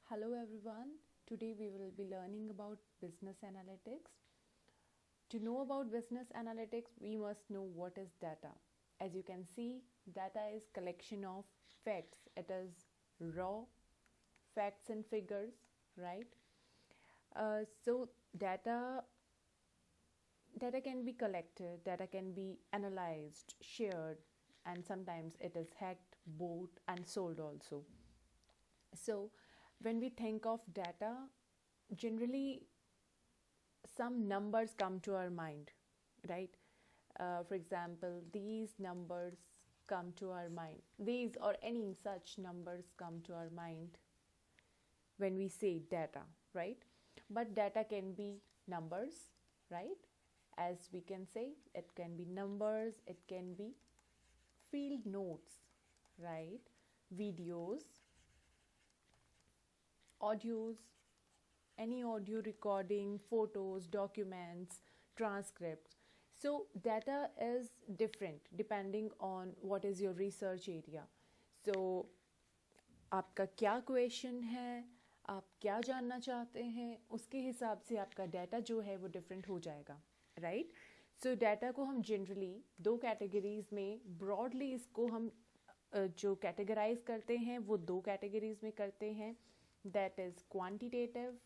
Hello everyone. Today we will be learning about business analytics. To know about business analytics, we must know what is data. As you can see, data is collection of facts. It is raw facts and figures, right? So data can be collected, data can be analyzed, shared, and sometimes it is hacked, bought, and sold also. So when we think of data, generally some numbers come to our mind, right? For example, these numbers come to our mind. These or any such numbers come to our mind when we say data, right? But data can be numbers, right? As we can say, it can be numbers, it can be field notes, right? Videos, audios, any audio recording, photos, documents, transcripts. So data is different depending on what is your research area. So आपका क्या question है, आप क्या जानना चाहते हैं, उसके हिसाब से आपका डाटा जो है वो डिफरेंट हो जाएगा, राइट? सो डाटा को हम जनरली दो कैटेगरीज में ब्रॉडली इसको हम जो कैटेगराइज करते हैं वो दो कैटेगरीज में करते हैं, that is quantitative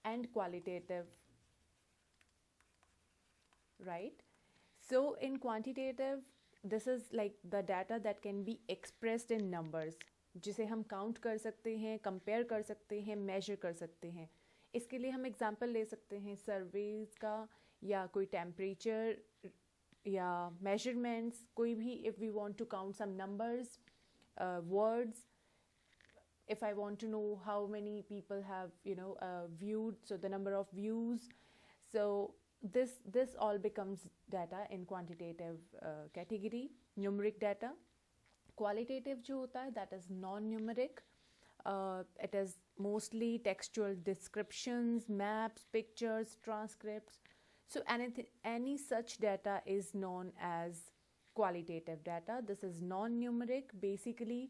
and qualitative, right? So in quantitative, this is like the data that can be expressed in numbers, जिसे हम काउंट कर सकते हैं, कंपेयर कर सकते हैं, मेजर कर सकते हैं. इसके लिए हम एग्जांपल ले सकते हैं सर्वेज का, या कोई टेम्परेचर या मेजरमेंट्स, कोई भी. If we want to count some numbers, words, if I want to know how many people have viewed, so the number of views. So this all becomes data in quantitative category. Numeric data. Qualitative जो होता है, that is non-numeric. It is mostly textual descriptions, maps, pictures, transcripts. So any such data is known as qualitative data. This is non-numeric. Basically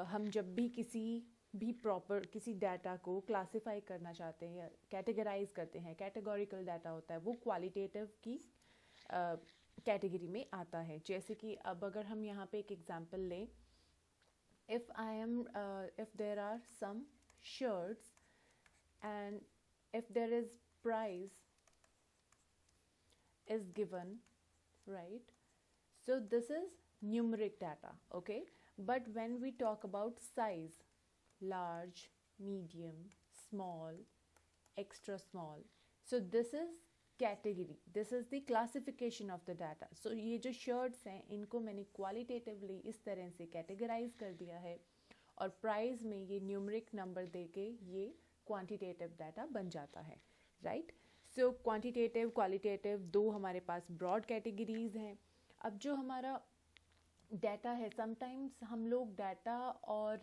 हम जब भी किसी भी proper किसी data को क्लासिफाई करना चाहते हैं, कैटेगराइज करते हैं, कैटेगोरिकल डाटा होता है, वो क्वालिटेटिव की कैटेगरी में आता है. जैसे कि अब अगर हम यहाँ पे एक एग्जांपल लें, if there are some shirts and if there is price is given, right? So this is numeric data, okay? But when we talk about size, large, medium, small, extra small, so this is category, this is the classification of the data. So ये जो shirts हैं, इनको मैंने qualitatively इस तरह से categorize कर दिया है, और price में ये numeric number देके ये quantitative data बन जाता है, right? So quantitative, qualitative दो हमारे पास broad categories हैं. अब जो हमारा डाटा है, समटाइम्स हम लोग डाटा और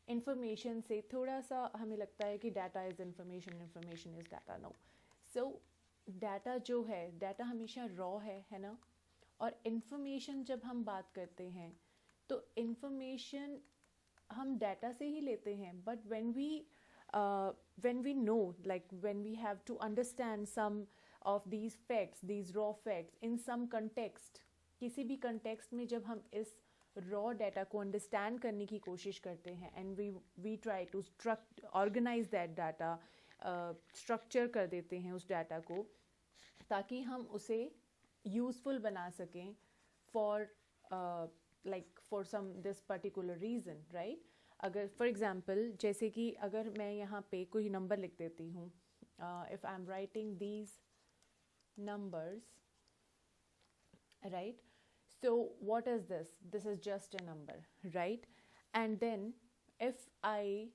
इंफॉर्मेशन से थोड़ा सा हमें लगता है कि data is information, information is data. No. So data जो है, डाटा हमेशा रॉ है ना. और इंफॉर्मेशन जब हम बात करते हैं तो इंफॉर्मेशन हम डाटा से ही लेते हैं, but when we know, like when we have to understand some of these facts, these raw facts in some context, किसी भी कंटेक्स्ट में जब हम इस रॉ डाटा को अंडरस्टैंड करने की कोशिश करते हैं, and we try to organize that data, structure कर देते हैं उस डाटा को ताकि हम उसे यूज़फुल बना सकें for for some this particular reason, right? अगर फॉर एग्जांपल, जैसे कि अगर मैं यहाँ पे कोई नंबर लिख देती हूँ, if I am writing these numbers, right? So what is this? This is just a number, right? And then if I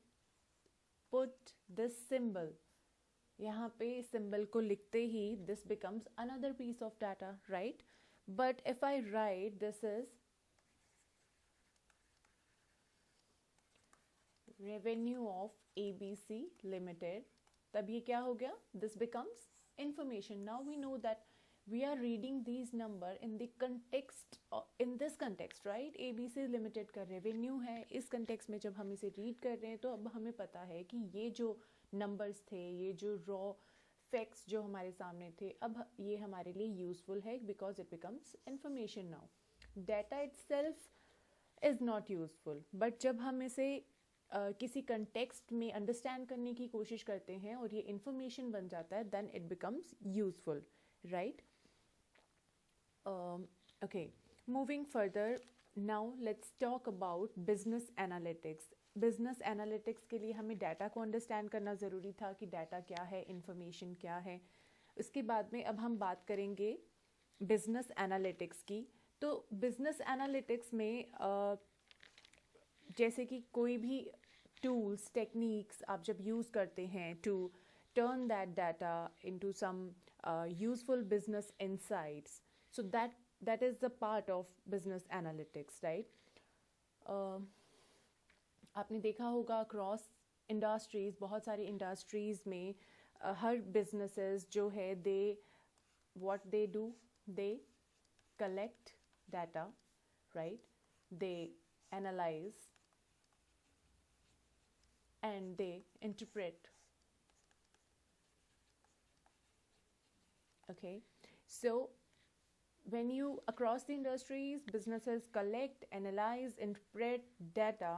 put this symbol, यहाँ पे symbol को लिखते ही this becomes another piece of data, right? But if I write this is revenue of ABC Limited, तब ये क्या हो गया? This becomes information. Now we know that we are reading these number in the context, in this context, right? ABC limited का revenue है, इस context में जब हम इसे रीड कर रहे हैं तो अब हमें पता है कि ये जो numbers थे, ये जो raw facts जो हमारे सामने थे, अब ये हमारे लिए useful है because it becomes information now. Data itself is not useful, but जब हम इसे किसी कंटेक्स्ट में अंडरस्टैंड करने की कोशिश करते हैं और ये इंफॉर्मेशन बन जाता है, then it becomes useful, right? Okay, moving further, now let's talk about business analytics. Business analytics के लिए हमें डाटा को अंडरस्टैंड करना ज़रूरी था कि डाटा क्या है, इंफॉर्मेशन क्या है. उसके बाद में अब हम बात करेंगे बिजनेस एनालिटिक्स की. तो बिजनेस एनालिटिक्स में जैसे कि कोई भी टूल्स, टेक्निक्स आप जब यूज़ करते हैं to turn that data into some useful business insights, so that is the part of business analytics, right? आपने देखा होगा अक्रॉस इंडस्ट्रीज़, बहुत सारी इंडस्ट्रीज़ में हर बिजनेसेस जो है they what they do, they collect data, right? They analyze and they interpret. Okay, so when you across the industries, businesses collect, analyze, interpret data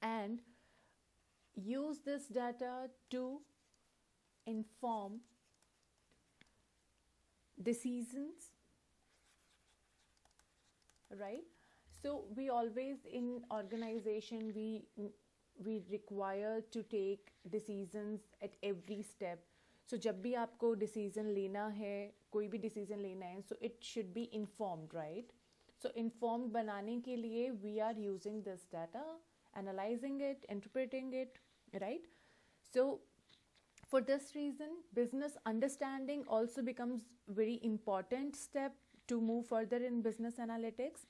and use this data to inform decisions, right? So we always in organization we require to take decisions at every step. So जब भी आपको decision लेना है, कोई भी decision लेना है, so it should be informed, right? So informed बनाने के लिए we are using this data, analyzing it, interpreting it, right? So for this reason, business understanding also becomes very important step to move further in business analytics.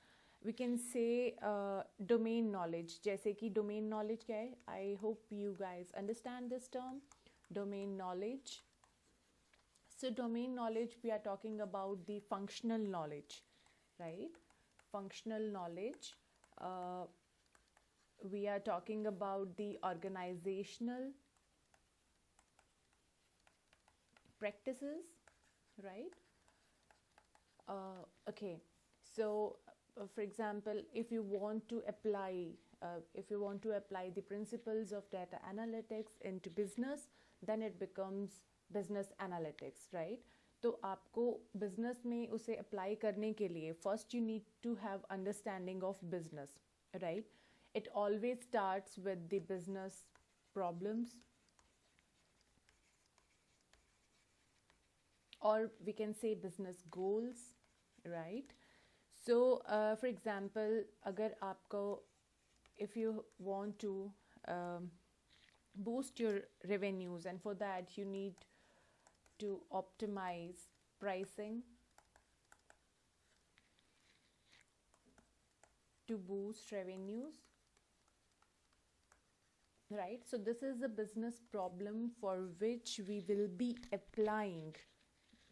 We can say domain knowledge. जैसे कि domain knowledge क्या है? I hope you guys understand this term, domain knowledge. So domain knowledge, we are talking about the functional knowledge, right? Functional knowledge. We are talking about the organizational practices, right? Okay, so for example, if you want to apply the principles of data analytics into business, then it becomes business analytics, right? तो आपको business में उसे apply करने के लिए first you need to have understanding of business, right? It always starts with the business problems, or we can say business goals, right? So for example, अगर आपको, if you want to boost your revenues, and for that you need to optimize pricing to boost revenues, right? So this is a business problem for which we will be applying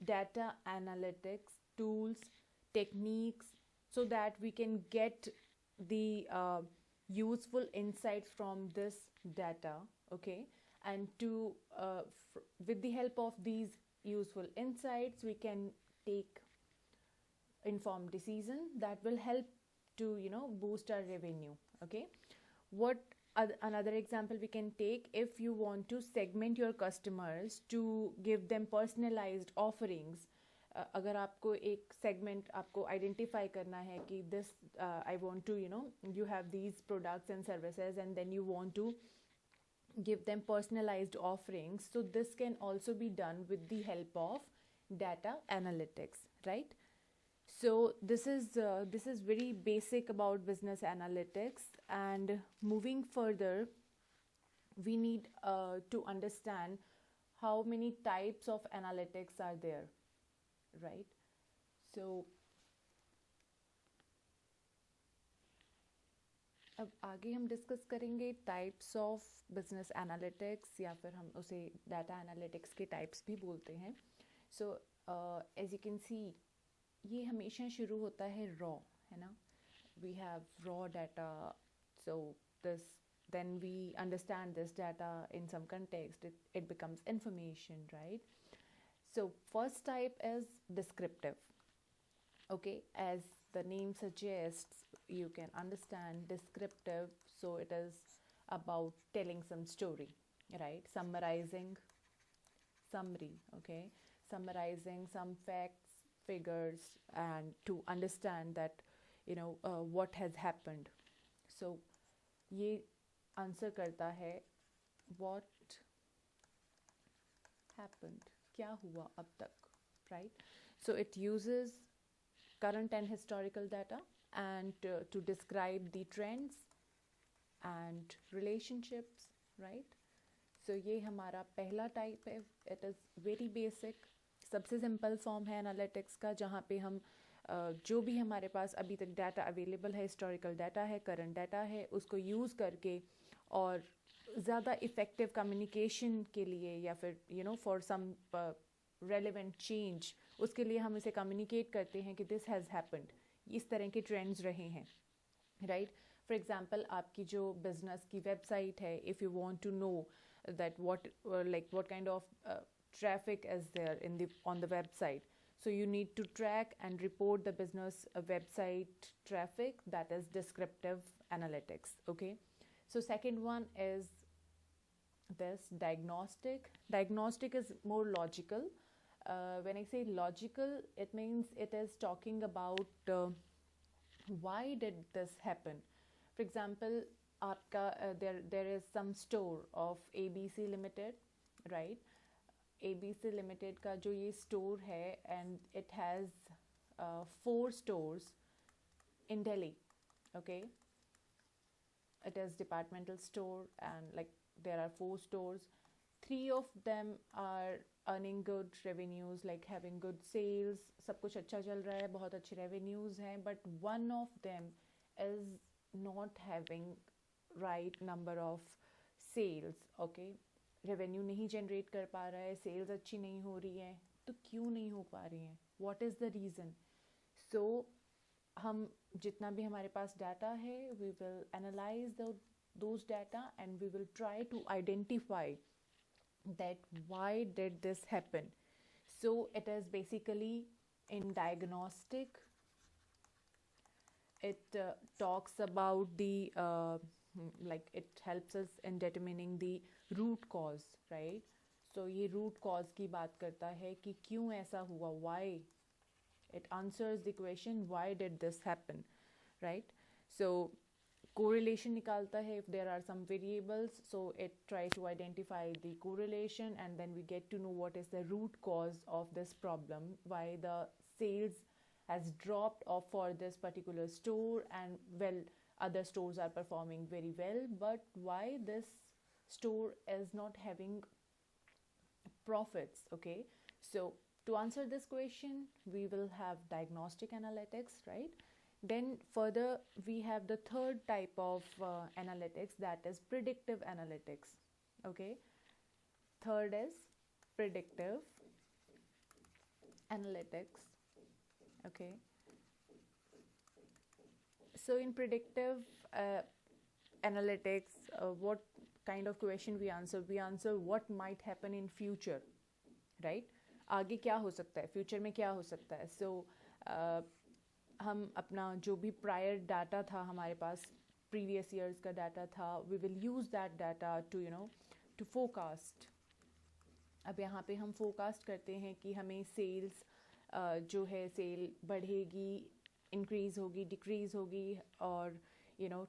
data analytics tools, techniques, so that we can get the useful insights from this data, okay? And to with the help of these useful insights, we can take informed decision that will help to boost our revenue, okay? What another example we can take, if you want to segment your customers to give them personalized offerings, अगर आपको एक segment आपको identify करना है कि this I want to you have these products and services and then you want to give them personalized offerings, so this can also be done with the help of data analytics, right? So this is very basic about business analytics, and moving further, we need to understand how many types of analytics are there, right? So अब आगे हम discuss करेंगे types of business analytics, या फिर हम उसे data analytics के types भी बोलते हैं. So as you can see ये हमेशा शुरू होता है रॉ, है ना. We have raw data, so this then we understand this data in some context, it becomes information, right? So first type is descriptive. Okay, as the name suggests, you can understand descriptive, so it is about telling some story, right? Summarizing, summary, okay, summarizing some facts, figures, and to understand that what has happened. So ये answer करता है what happened, क्या हुआ अब तक, right? So it uses current and historical data and to describe the trends and relationships, right? So ये हमारा पहला टाइप है. It is very basic, सबसे सिंपल फॉर्म है एनालिटिक्स का, जहाँ पे हम जो भी हमारे पास अभी तक डाटा अवेलेबल है, हिस्टोरिकल डाटा है, करंट डाटा है, उसको यूज़ करके और ज़्यादा इफ़ेक्टिव कम्युनिकेशन के लिए या फिर फॉर सम रेलेवेंट चेंज, उसके लिए हम इसे कम्युनिकेट करते हैं कि दिस हैज़ हैपेंड, इस तरह के ट्रेंड्स रहे हैं, राइट? फॉर एग्जांपल आपकी जो बिजनेस की वेबसाइट है, if you want to know that what kind of traffic is there on the website, so you need to track and report the business website traffic. That is descriptive analytics. Okay, so second one is this diagnostic is more logical. When I say logical, it means it is talking about why did this happen. For example, आपका there is some store of ABC Limited, right? ABC Limited का जो ये store है, and it has 4 stores in Delhi. Okay, it is departmental store and like there are 4 stores. 3 of them are earning good revenues, like having good sales, सब कुछ अच्छा चल रहा है, बहुत अच्छे revenues हैं, but one of them is not having right number of sales. Okay, revenue नहीं generate कर पा रहा है, sales अच्छी नहीं हो रही है, तो क्यों नहीं हो पा रही हैं? What is the reason? So हम जितना भी हमारे पास डाटा है, we will analyze those data and we will try to identify that why did this happen. So it is basically in diagnostic, it talks about the like it helps us in determining the root cause, right? So ये root cause की बात करता है कि क्यों ऐसा हुआ, why. It answers the question why did this happen, right? So correlation निकालता है if there are some variables, so it tries to identify the correlation and then we get to know what is the root cause of this problem, why the sales has dropped off for this particular store, and well, other stores are performing very well, but why this store is not having profits. Okay, so to answer this question, we will have diagnostic analytics, right? Then further, we have the third type of analytics, that is predictive analytics. Okay, third is predictive analytics. Okay, so in predictive analytics, what kind of question we answer? We answer what might happen in future, right? आगे क्या हो सकता है, future में क्या हो सकता है. सो हम अपना जो भी प्रायर डाटा था हमारे पास, प्रीवियस ईयर्स का डाटा था, we will use that data to to forecast. अब यहाँ पे हम फोरकास्ट करते हैं कि हमें सेल्स जो है सेल बढ़ेगी, इंक्रीज़ होगी, डिक्रीज़ होगी, और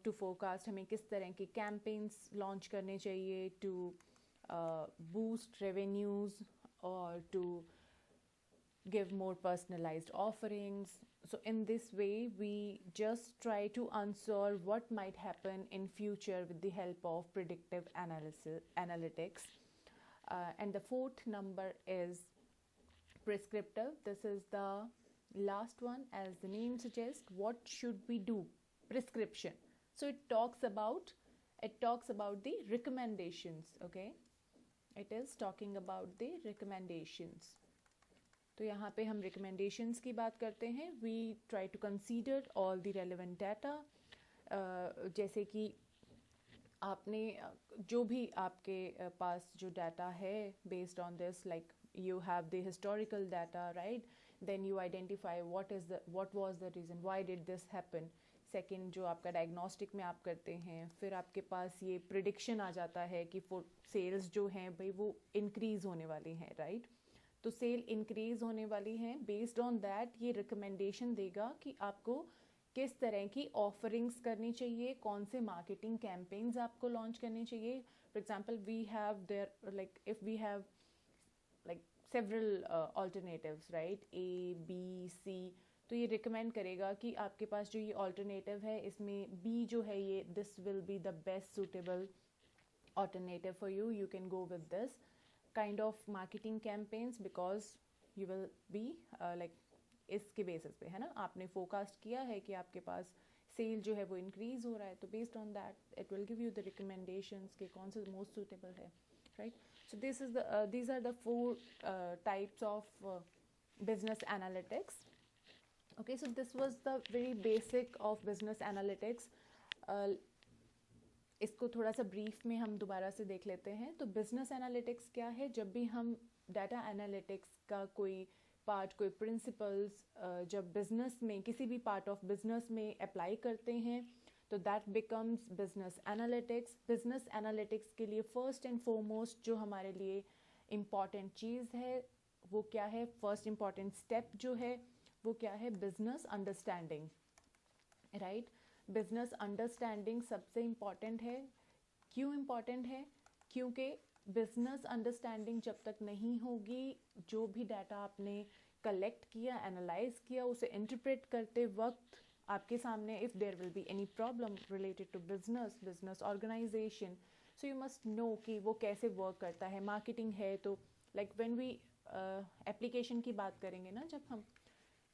टू फोरकास्ट हमें किस तरह के कैंपेन्स लॉन्च करने चाहिए to boost revenues or to give more personalized offerings. So in this way, we just try to answer what might happen in future with the help of predictive analytics. And the fourth number is prescriptive. This is the last one. As the name suggests, what should we do? Prescription. So it talks about the recommendations. Okay, it is talking about the recommendations. तो यहाँ पे हम recommendations की बात करते हैं. We try to consider all the relevant data. जैसे कि आपने जो भी आपके पास जो डाटा है based on this, like you have the historical data, right? Then you identify what was the reason, why did this happen. Second जो आपका डायग्नोस्टिक में आप करते हैं, फिर आपके पास ये प्रिडिक्शन आ जाता है कि सेल्स जो हैं भाई वो इंक्रीज़ होने वाली हैं, राइट? तो सेल इंक्रीज़ होने वाली हैं. बेस्ड ऑन दैट ये रिकमेंडेशन देगा कि आपको किस तरह की ऑफरिंग्स करनी चाहिए, कौन से मार्केटिंग कैंपेन्स आपको लॉन्च करनी चाहिए. For example we have there, like if we have like several alternatives, right? A, B, C. तो ये रिकमेंड करेगा कि आपके पास जो ये ऑल्टरनेटिव है इसमें B जो है ये this will be the best suitable alternative for you. You can go with this kind of marketing campaigns because you will be like इसके बेसिस पे, है ना, आपने फोरकास्ट किया है कि आपके पास सेल जो है वो इंक्रीज़ हो रहा है. तो based on that it will give you the recommendations कि कौन सा मोस्ट सुटेबल है, right? So these are the four types of business analytics. Okay, so this was the very basic of business analytics. इसको थोड़ा सा brief में हम दोबारा से देख लेते हैं. तो बिजनेस एनालिटिक्स क्या है? जब भी हम डाटा एनालिटिक्स का कोई पार्ट, कोई प्रिंसिपल्स जब बिजनेस में किसी भी पार्ट ऑफ बिजनेस में अप्लाई करते हैं तो that becomes business analytics. Business analytics के लिए फर्स्ट एंड फॉरमोस्ट जो हमारे लिए इम्पॉर्टेंट चीज़ है वो क्या है? फर्स्ट इम्पॉर्टेंट स्टेप जो है वो क्या है? Business understanding, right? Business understanding सबसे इम्पॉर्टेंट है. क्यों इम्पॉर्टेंट है? क्योंकि बिजनेस अंडरस्टैंडिंग जब तक नहीं होगी, जो भी डाटा आपने कलेक्ट किया, एनालाइज किया, उसे इंटरप्रेट करते वक्त आपके सामने if there will be any problem related to business organization, so you must know कि वो कैसे वर्क करता है. मार्केटिंग है तो लाइक व्हेन वी एप्लीकेशन की बात करेंगे ना जब हम,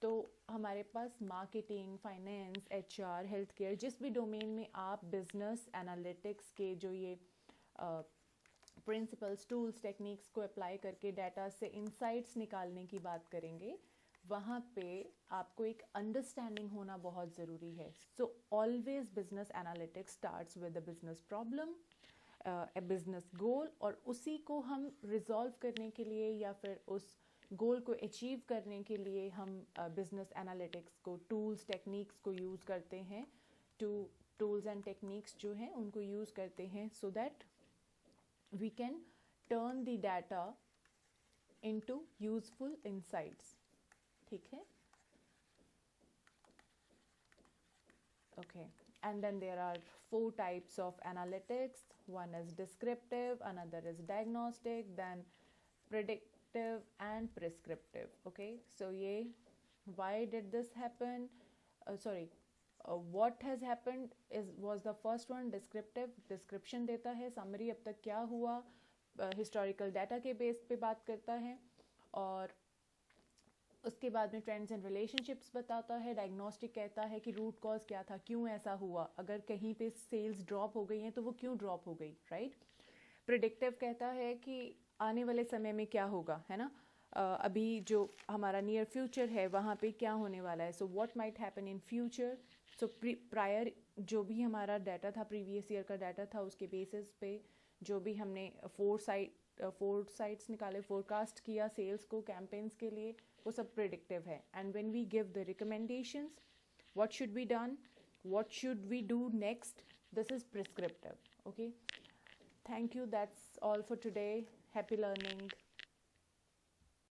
तो हमारे पास marketing, finance, HR, health care, जिस भी डोमेन में आप बिजनेस एनालिटिक्स के जो ये प्रिंसिपल्स, टूल्स, टेक्निक्स को अप्लाई करके डाटा से इंसाइट्स निकालने की बात करेंगे, वहाँ पे आपको एक अंडरस्टैंडिंग होना बहुत ज़रूरी है. So always business analytics starts with a business problem, a business गोल, और उसी को हम रिजॉल्व करने के लिए या फिर उस गोल को अचीव करने के लिए हम बिजनेस एनालिटिक्स को, टूल्स, टेक्निक्स को यूज़ करते हैं. टूल्स एंड टेक्निक्स जो हैं उनको यूज़ करते हैं so that we can turn the data into useful insights. ठीक है? Okay, and then there are 4 types of analytics. One is descriptive, another is diagnostic, then predictive and prescriptive. Okay, so why did this happen? What has happened was the first one. Descriptive, description देता है, summary अब तक क्या हुआ, historical data के base पे बात करता है, और उसके बाद में ट्रेंड्स एंड रिलेशनशिप्स बताता है. डायग्नोस्टिक कहता है कि रूट कॉज क्या था, क्यों ऐसा हुआ, अगर कहीं पे सेल्स ड्रॉप हो गई हैं तो वो क्यों ड्रॉप हो गई, राइट? प्रिडिक्टिव कहता है कि आने वाले समय में क्या होगा, है ना, अभी जो हमारा नियर फ्यूचर है वहाँ पे क्या होने वाला है. So what might happen in future. So prior जो भी हमारा डाटा था, प्रीवियस ईयर का डाटा था, उसके बेसिस पे जो भी हमने 4 साइट्स निकाले, फोरकास्ट किया सेल्स को, कैंपेन्स के लिए, वो सब प्रिडिक्टिव है. And when we give the recommendations, what should be done, what should we do next, this is prescriptive. Okay, thank you, that's all for today. Happy learning.